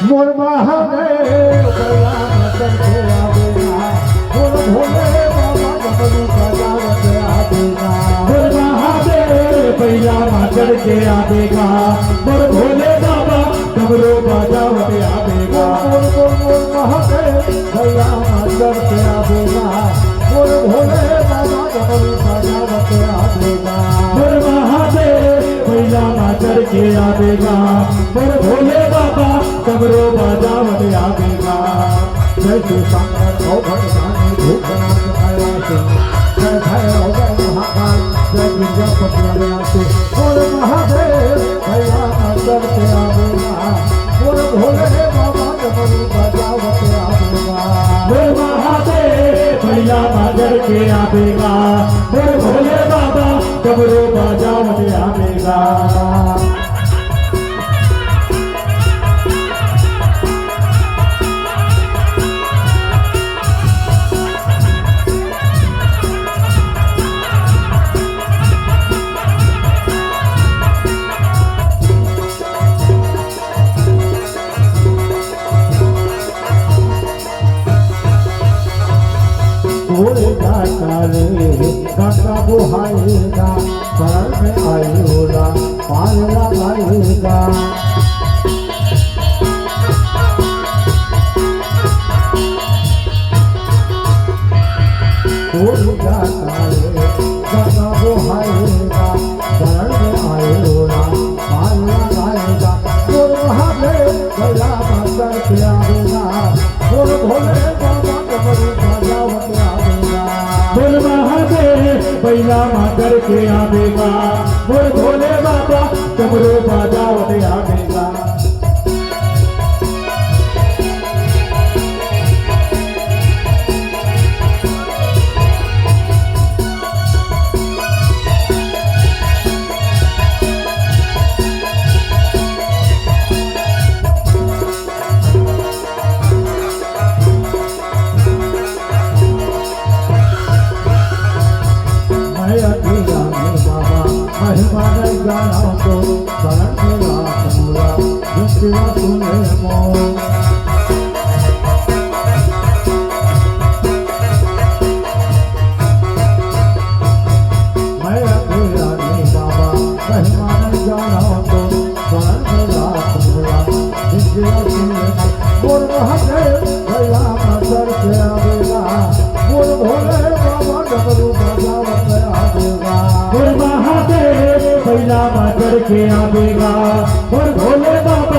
मोर महादेव भैया मचल के आवेगा मोर भोले बाबा डमरू बजावत आवेगा मोर महादेव भैया मचल के आवेगा मोर भोले बाबा डमरू बजावत आवेगा मोर महादेव भैया मचल के आवेगा मोर भोले बाबा डमरू बजावत आवेगा मोर महादेव भैया मचल के आवेगा मोर भोले बाबा डमरू बजावत आवेगा जय श्री शंकर ओ भगवान भूतनाथ कैलाश जय भैरव जय महाकाल जय विद्यापति अविनाशी मोर महादेव भैया मचल के आवेगा मोर भोले बाबा डमरू बजावत आवेगा मोर महादेव भैया मचल के आवेगा मोर भोले बाबा डमरू बजावत आवेगा बोलेगा काले गंगा बुहाएगा शरण में आएगा पार लगाएगा बोलेगा काले गंगा बुहाएगा शरण में आएगा पार लगाएगा मोर महादेव भैया मचल के आवेगा मोर भोले बाबा डमरू बजावत आवेगा मोर महादेव भैया मचल के आवेगा मोर भोले बाबा डमरू बजावत आवेगा महिमा नहीं जाना तो शरण मेरा पूरा जिसका सुने मोर मैं अकेला नहीं बाबा महिमा नहीं जाना तो शरण मेरा पूरा जिसका सुने मोर महादेव भैया मचल के आवेगा मोर भोले बाबा डमरू बजावत आवेगा मोर महादेव भैया मचल के आवेगा मोर भोले बाबा